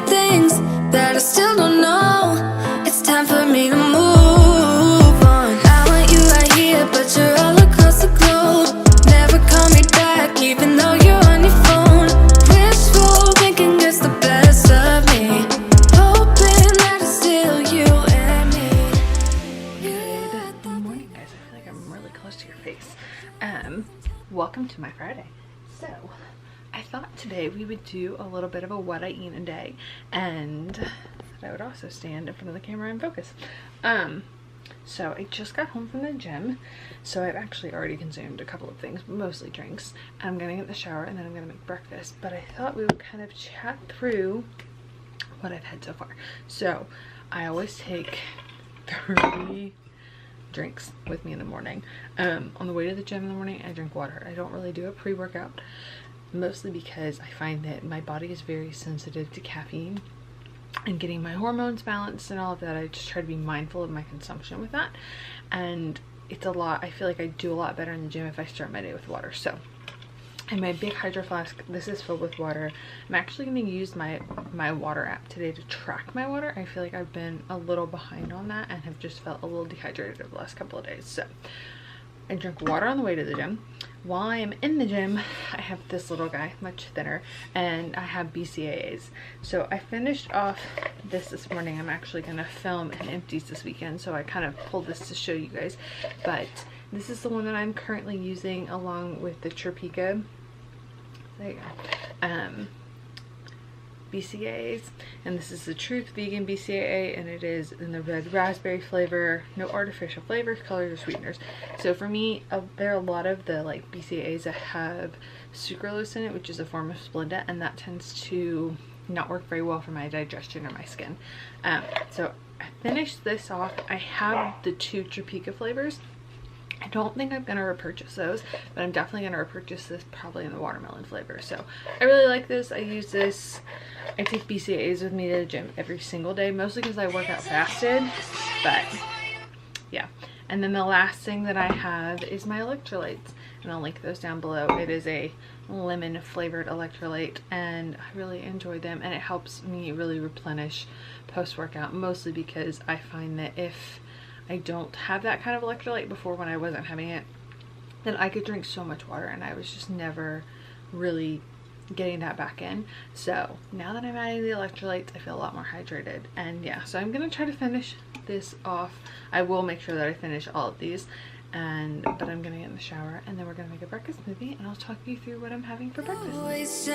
many things that I still don't know. It's time for me to move on. I want you right here, but you're all across the globe. Never call me back, even though you're on your phone. Wishful thinking gets the best of me. Hoping that it's still you and me. Good morning, guys. I feel like I'm really close to your face. Welcome to my Friday. So, I thought today we would do a little bit of a what I eat in a day, and that I would also stand in front of the camera and focus. So I just got home from the gym, so I've actually already consumed a couple of things, mostly drinks. I'm gonna get in the shower and then I'm gonna make breakfast, but I thought we would kind of chat through what I've had so far. So I always take 3 drinks with me in the morning. On the way to the gym in the morning, I drink water. I don't really do a pre-workout, mostly because I find that my body is very sensitive to caffeine, and getting my hormones balanced and all of that, I just try to be mindful of my consumption with that. And it's a lot, I feel like I do a lot better in the gym if I start my day with water. So in my big hydro flask, this is filled with water. I'm actually going to use my water app today to track my water. I feel like I've been a little behind on that and have just felt a little dehydrated over the last couple of days. So I drink water on the way to the gym. While I am in the gym, I have this little guy, much thinner, and I have BCAAs. So I finished off this morning. I'm actually going to film an empties this weekend, so I kind of pulled this to show you guys. But this is the one that I'm currently using along with the Chirpica. There you go. BCAAs, and this is the Truth Vegan BCAA, and it is in the red raspberry flavor. No artificial flavors, colors, or sweeteners. So for me, there are a lot of the like BCAAs that have sucralose in it, which is a form of Splenda, and that tends to not work very well for my digestion or my skin. So I finished this off. I have the 2 Chirpica flavors. I don't think I'm gonna repurchase those, but I'm definitely gonna repurchase this, probably in the watermelon flavor. So I really like this. I use this. I take BCAAs with me to the gym every single day, mostly because I work out fasted. But yeah. And then the last thing that I have is my electrolytes, and I'll link those down below. It is a lemon flavored electrolyte, and I really enjoy them, and it helps me really replenish post-workout, mostly because I find that if I don't have that kind of electrolyte before, when I wasn't having it, then I could drink so much water, and I was just never really getting that back in. So now that I'm adding the electrolytes, I feel a lot more hydrated. And yeah, so I'm gonna try to finish this off. I will make sure that I finish all of these, but I'm gonna get in the shower, and then we're gonna make a breakfast smoothie, and I'll talk you through what I'm having for breakfast.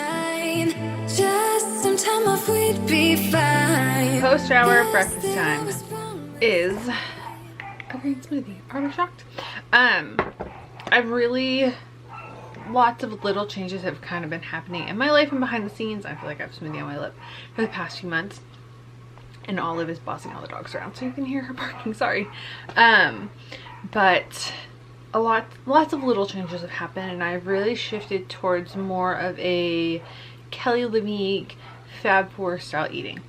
Just some time off, we'd be fine. Post shower breakfast time is a green smoothie. Are we shocked? I've really, lots of little changes have kind of been happening in my life and behind the scenes. I feel like I have smoothie on my lip for the past few months, and Olive is bossing all the dogs around, so you can hear her barking. Sorry. But lots of little changes have happened, and I've really shifted towards more of a Kelly Leveque Fab 4 style eating.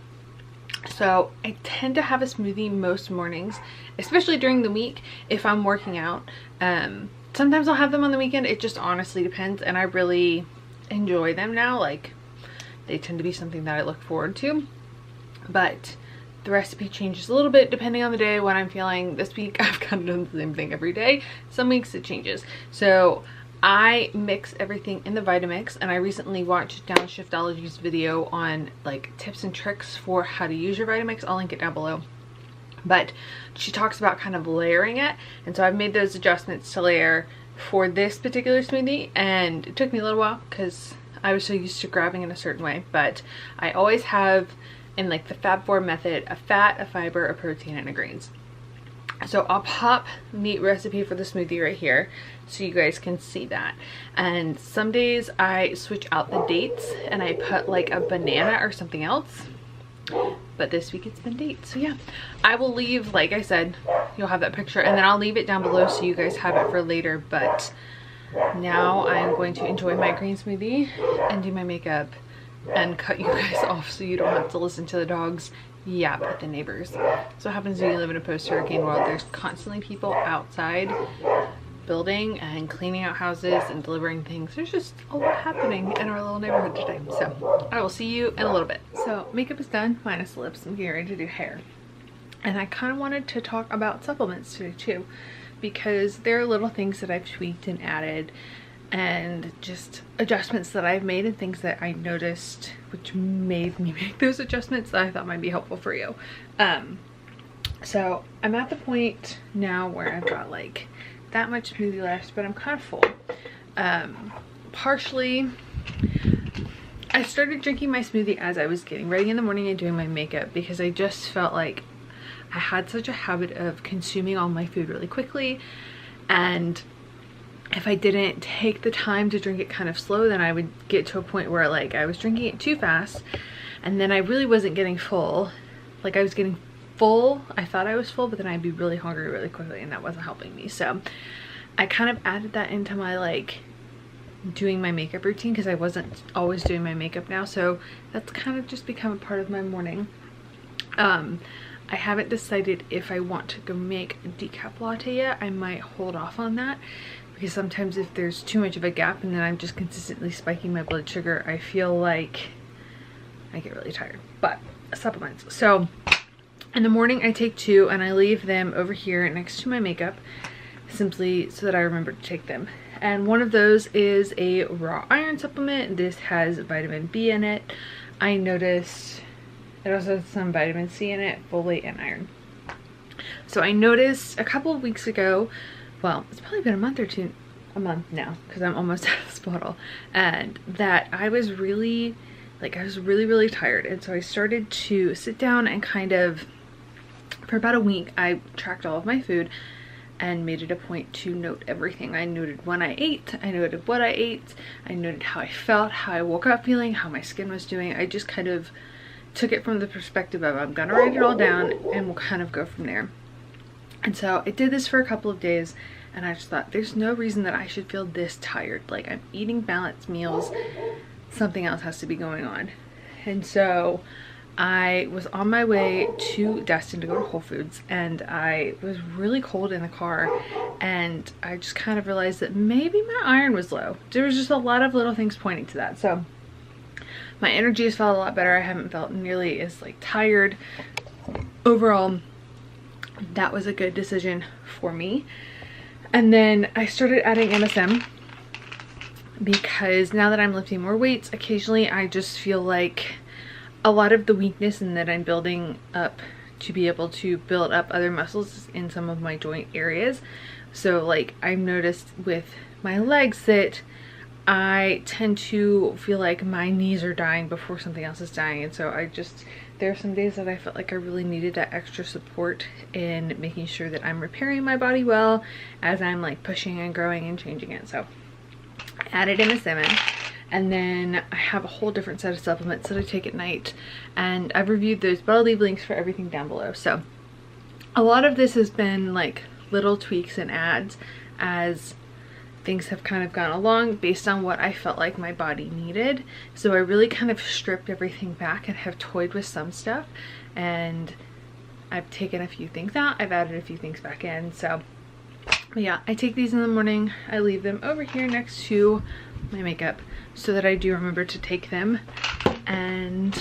So I tend to have a smoothie most mornings, especially during the week if I'm working out. Sometimes I'll have them on the weekend. It just honestly depends, and I really enjoy them now. Like, they tend to be something that I look forward to, but the recipe changes a little bit depending on the day, what I'm feeling. This week I've kind of done the same thing every day. Some weeks it changes. So I mix everything in the Vitamix, and I recently watched Downshiftology's video on like tips and tricks for how to use your Vitamix. I'll link it down below. But she talks about kind of layering it, and so I've made those adjustments to layer for this particular smoothie, and it took me a little while because I was so used to grabbing in a certain way. But I always have, in like the Fab 4 method, a fat, a fiber, a protein, and a greens. So I'll pop the recipe for the smoothie right here so you guys can see that. And some days I switch out the dates and I put like a banana or something else, but this week it's been dates. So yeah, I will leave, like I said, you'll have that picture, and then I'll leave it down below so you guys have it for later. But now I'm going to enjoy my green smoothie and do my makeup and cut you guys off so you don't have to listen to the dogs yap at the neighbors. So what happens when you live in a post-hurricane world? There's constantly people outside building and cleaning out houses and delivering things. There's just a lot happening in our little neighborhood today. So I will see you in a little bit. So makeup is done, minus lips. I'm getting ready to do hair. And I kind of wanted to talk about supplements today too, because there are little things that I've tweaked and added and just adjustments that I've made and things that I noticed which made me make those adjustments that I thought might be helpful for you. So I'm at the point now where I've got like that much smoothie left, but I'm kind of full. Partially, I started drinking my smoothie as I was getting ready in the morning and doing my makeup, because I just felt like I had such a habit of consuming all my food really quickly, and if I didn't take the time to drink it kind of slow, then I would get to a point where like I was drinking it too fast, and then I really wasn't getting full. Like I was getting full, I thought I was full, but then I'd be really hungry really quickly, and that wasn't helping me. So I kind of added that into my like doing my makeup routine, because I wasn't always doing my makeup now, so that's kind of just become a part of my morning. I haven't decided if I want to go make a decaf latte yet. I might hold off on that, because sometimes if there's too much of a gap and then I'm just consistently spiking my blood sugar, I feel like I get really tired. But supplements, so in the morning I take 2 and I leave them over here next to my makeup, simply so that I remember to take them. And one of those is a raw iron supplement. This has vitamin B in it. I noticed it also has some vitamin C in it, folate and iron. So I noticed a couple of weeks ago, well, it's probably been a month now, because I'm almost out of this bottle, and that I was really tired. And so I started to sit down and kind of, for about a week, I tracked all of my food and made it a point to note everything. I noted when I ate, I noted what I ate, I noted how I felt, how I woke up feeling, how my skin was doing. I just kind of took it from the perspective of I'm gonna write it all down and we'll kind of go from there. And so I did this for a couple of days, and I just thought there's no reason that I should feel this tired. Like, I'm eating balanced meals, something else has to be going on. And so I was on my way to Destin to go to Whole Foods, and I was really cold in the car, and I just kind of realized that maybe my iron was low. There was just a lot of little things pointing to that. So my energy has felt a lot better. I haven't felt nearly as like tired. Overall, that was a good decision for me. And then I started adding MSM, because now that I'm lifting more weights, occasionally I just feel like a lot of the weakness and that I'm building up to be able to build up other muscles in some of my joint areas. So like I've noticed with my legs that I tend to feel like my knees are dying before something else is dying. And so there are some days that I felt like I really needed that extra support in making sure that I'm repairing my body well as I'm like pushing and growing and changing it. So I added MSM in, and then I have a whole different set of supplements that I take at night, and I've reviewed those, but I'll leave links for everything down below. So a lot of this has been like little tweaks and adds as things have kind of gone along based on what I felt like my body needed. So I really kind of stripped everything back and have toyed with some stuff, and I've taken a few things out, I've added a few things back in. So but yeah, I take these in the morning, I leave them over here next to my makeup so that I do remember to take them. And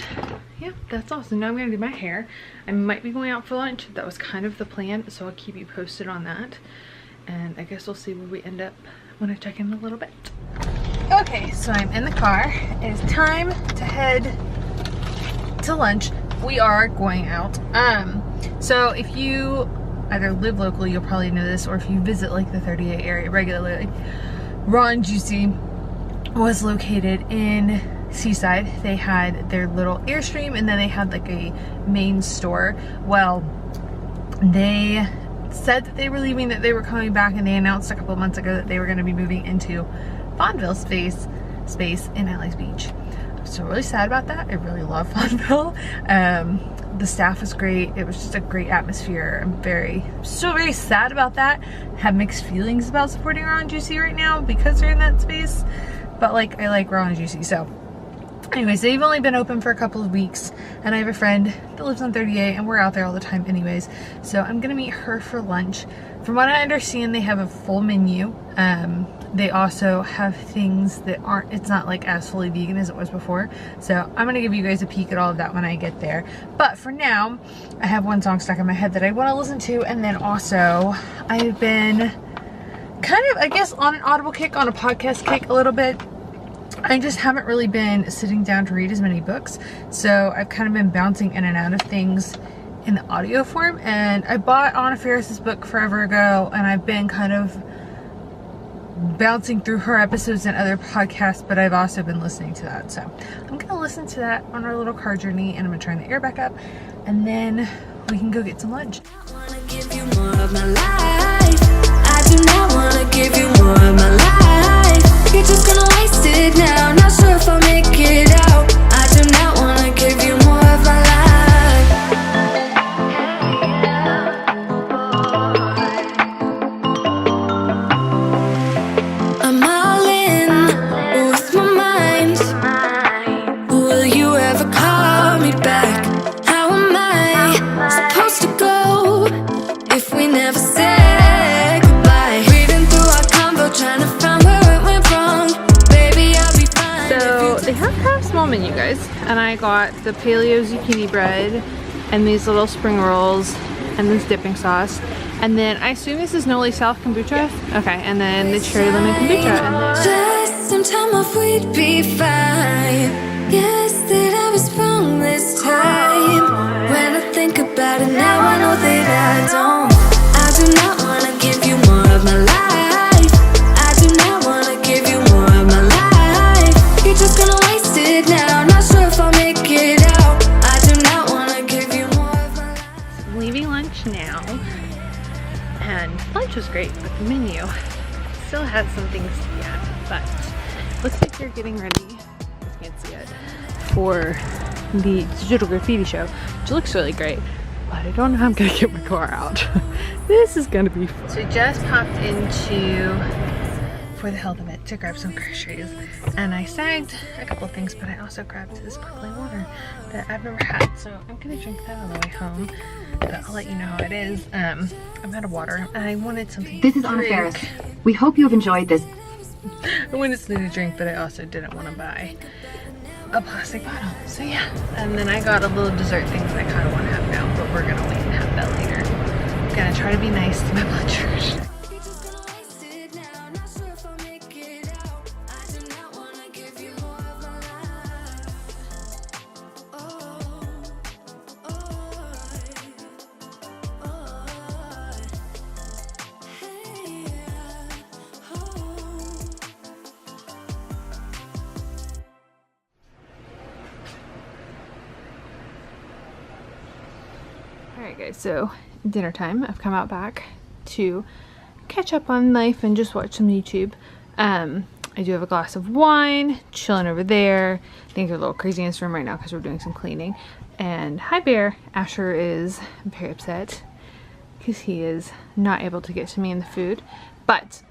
yeah, that's all. So now I'm gonna do my hair. I might be going out for lunch. That was kind of the plan, so I'll keep you posted on that. And I guess we'll see where we end up when I check in a little bit. Okay, so I'm in the car. It is time to head to lunch. We are going out. So if you either live locally, you'll probably know this, or if you visit like the 38 area regularly, Raw and Juicy was located in Seaside. They had their little Airstream, and then they had like a main store. Well, they said that they were leaving, that they were coming back, and they announced a couple of months ago that they were going to be moving into Fawnville space in Alys Beach. So really sad about that. I really love Fawnville. The staff was great. It was just a great atmosphere. I'm still very sad about that. Have mixed feelings about supporting Raw and Juicy right now because they're in that space. But like, I like Raw and Juicy. So Anyways, they've only been open for a couple of weeks, and I have a friend that lives on 38, and we're out there all the time anyways, so I'm gonna meet her for lunch. From what I understand, they have a full menu. They also have things that aren't, it's not like as fully vegan as it was before, so I'm gonna give you guys a peek at all of that when I get there. But for now, I have one song stuck in my head that I want to listen to, and then also I've been kind of, I guess, on an Audible kick, on a podcast kick a little bit. I just haven't really been sitting down to read as many books, so I've kind of been bouncing in and out of things in the audio form. And I bought Anna Faris's book forever ago, and I've been kind of bouncing through her episodes and other podcasts, but I've also been listening to that. So I'm gonna listen to that on our little car journey, and I'm gonna turn the air back up, and then we can go get some lunch. I wanna give you more of my life. I do not wanna give you more of my life. You're just gonna waste it now. Not sure if I'll make it out. I do not wanna give you more of my life. I'm all in with my mind. Will you ever call me back? How am I supposed to go if we never said goodbye? Reading through our convo, trying to find where it went wrong. Baby, I'll be fine. So they have kind of a small menu, guys, and I got the paleo zucchini bread and these little spring rolls and this dipping sauce, and then I assume this is Noli South kombucha. Okay, and then the cherry lemon kombucha, and then Just some time off, we'd be fine. Guess that I was wrong this time. When I think about it now, I know that I don't. I do not wanna give you more of my life. I do not wanna give you more of my life. You're just gonna waste it now. Not sure if I'll make it out. I do not wanna give you more of my life. I'm leaving lunch now. And lunch was great, but the menu still has some things to be added. But looks like they're getting ready, you can't see it, for the digital graffiti show, which looks really great. But I don't know how I'm gonna get my car out. This is gonna be fun. So we just popped into, for the hell of it, to grab some groceries. And I snagged a couple of things, but I also grabbed this sparkling water that I've never had. So I'm gonna drink that on the way home. But I'll let you know how it is. I'm out of water. I wanted something This to is Anna drink. Faris. We hope you have enjoyed this. I wanted something to drink, but I also didn't want to buy a plastic bottle. So yeah. And then I got a little dessert thing that I kind of want to have now, but we're gonna wait and have that later. I'm gonna try to be nice to my blood sugar. You're just gonna waste it now. Not sure if I'll make it out. I do not wanna give you more of my life. Oh, hey, oh. Alright guys, so dinner time. I've come out back to catch up on life and just watch some YouTube. I do have a glass of wine, chilling over there. I think they're a little crazy in this room right now because we're doing some cleaning. And hi Bear, Asher is very upset because he is not able to get to me in the food. But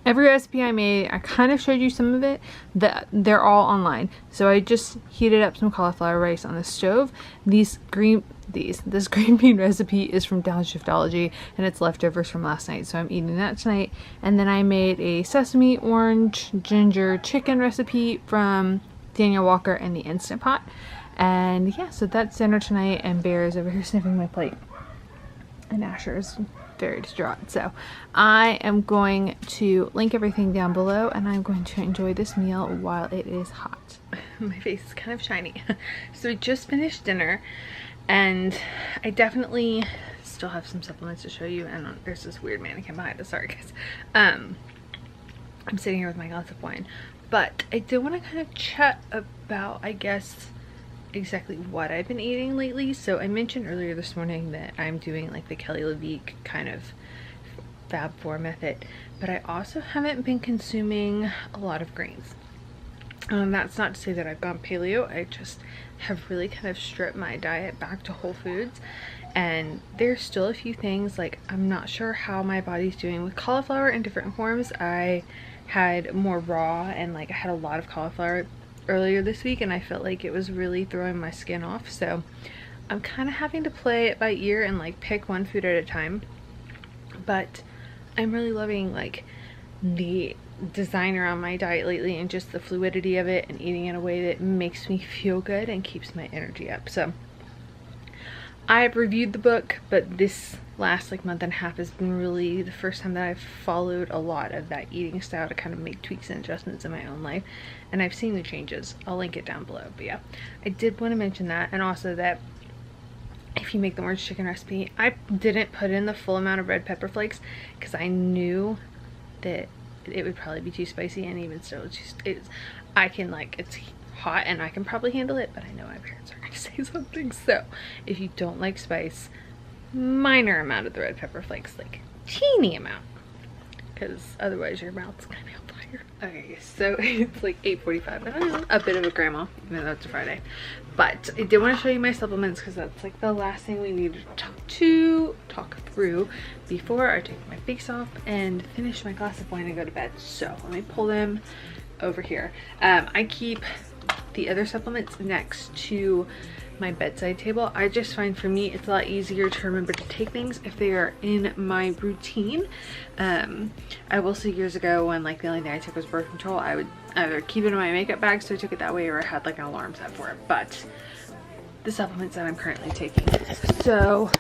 every recipe I made, I kind of showed you some of it, that they're all online. So I just heated up some cauliflower rice on the stove. This green bean recipe is from Downshiftology, and it's leftovers from last night, so I'm eating that tonight. And then I made a sesame, orange, ginger chicken recipe from Daniel Walker and the Instant Pot. And yeah, so that's dinner tonight, and Bear is over here sniffing my plate. And Asher is very distraught. So I am going to link everything down below, and I'm going to enjoy this meal while it is hot. My face is kind of shiny. So we just finished dinner, and I definitely still have some supplements to show you, and there's this weird mannequin behind us. Sorry guys. I'm sitting here with my glass of wine, but I do want to kind of chat about, I guess, exactly what I've been eating lately. So I mentioned earlier this morning that I'm doing like the Kelly Leveque kind of Fab 4 method, but I also haven't been consuming a lot of grains. That's not to say that I've gone paleo. I just have really kind of stripped my diet back to whole foods, and there's still a few things, like I'm not sure how my body's doing with cauliflower in different forms. I had more raw, and like I had a lot of cauliflower earlier this week and I felt like it was really throwing my skin off, so I'm kind of having to play it by ear and like pick one food at a time. But I'm really loving like the design around my diet lately and just the fluidity of it and eating in a way that makes me feel good and keeps my energy up. So I've reviewed the book, but this last like month and a half has been really the first time that I've followed a lot of that eating style to kind of make tweaks and adjustments in my own life, and I've seen the changes. I'll link it down below. But yeah, I did want to mention that, and also that if you make the orange chicken recipe, I didn't put in the full amount of red pepper flakes because I knew that it would probably be too spicy, and even still it's hot and I can probably handle it, but I know my parents are going to say something. So if you don't like spice, minor amount of the red pepper flakes, like teeny amount, because otherwise your mouth's gonna be on fire. Okay, so it's like 8:45 and I'm a bit of a grandma, even though it's a Friday. But I did want to show you my supplements because that's like the last thing we need to talk through before I take my face off and finish my glass of wine and go to bed. So let me pull them over here. I keep the other supplements next to my bedside table. I just find for me it's a lot easier to remember to take things if they are in my routine. I will say years ago when like the only thing I took was birth control, I would either keep it in my makeup bag, so I took it that way, or I had like an alarm set for it. But the supplements that I'm currently taking, so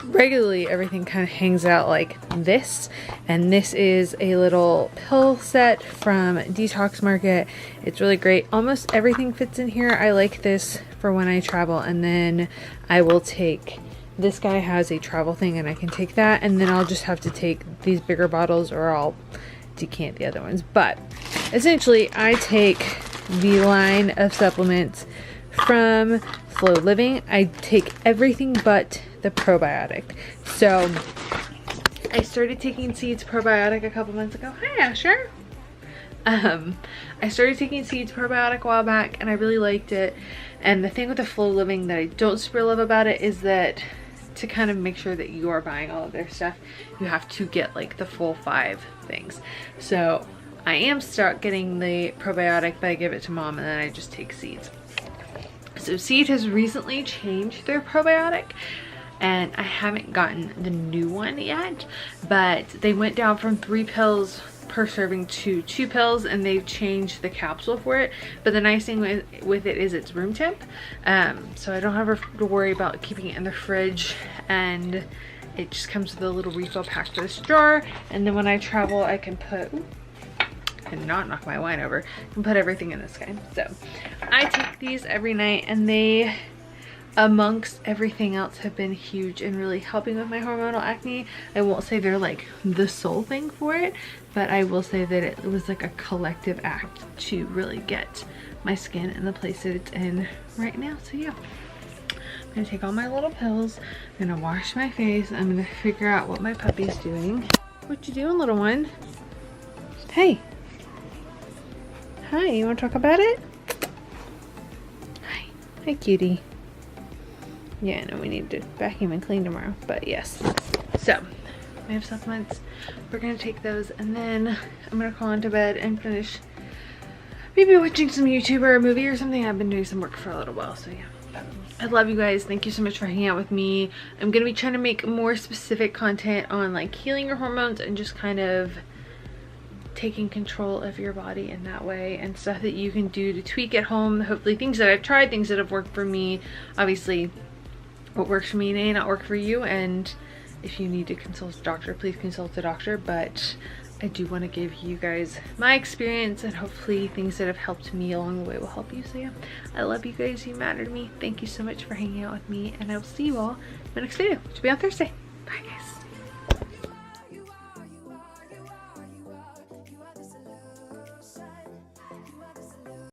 regularly everything kind of hangs out like this, and this is a little pill set from Detox Market. It's really great. Almost everything fits in here. I like this for when I travel, and then I will take, this guy has a travel thing and I can take that, and then I'll just have to take these bigger bottles or I'll decant the other ones. But essentially I take the line of supplements from Flow Living. I take everything but the probiotic. So I started taking Seeds probiotic a couple months ago. Hi Asher. I started taking Seeds probiotic a while back and I really liked it. And the thing with the Flow Living that I don't super love about it is that to kind of make sure that you are buying all of their stuff, you have to get like the full 5 things. So I am stuck getting the probiotic, but I give it to mom and then I just take Seeds. So Seed has recently changed their probiotic and I haven't gotten the new one yet, but they went down from 3 pills per serving to 2 pills, and they've changed the capsule for it. But the nice thing with it is it's room temp, so I don't have to worry about keeping it in the fridge, and it just comes with a little refill pack for this jar. And then when I travel I can put, and not knock my wine over, I can put everything in this guy. So I take these every night, and they, amongst everything else, have been huge in really helping with my hormonal acne. I won't say they're like the sole thing for it, but I will say that it was like a collective act to really get my skin in the place that it's in right now. So yeah, I'm gonna take all my little pills, I'm gonna wash my face, I'm gonna figure out what my puppy's doing. What you doing, little one? Hey. Hi, you wanna talk about it? Hi. Hi, cutie. Yeah, no, we need to vacuum and clean tomorrow, but yes. So we have supplements, we're gonna take those, and then I'm gonna crawl into bed and finish maybe watching some YouTube or a movie or something. I've been doing some work for a little while, so yeah. I love you guys. Thank you so much for hanging out with me. I'm gonna be trying to make more specific content on like healing your hormones and just kind of taking control of your body in that way, and stuff that you can do to tweak at home. Hopefully things that I've tried, things that have worked for me. Obviously what works for me may not work for you, and if you need to consult a doctor, please consult a doctor. But I do want to give you guys my experience, and hopefully things that have helped me along the way will help you. So yeah, I love you guys, you matter to me. Thank you so much for hanging out with me, and I will see you all in my next video, which will be on Thursday. Bye guys.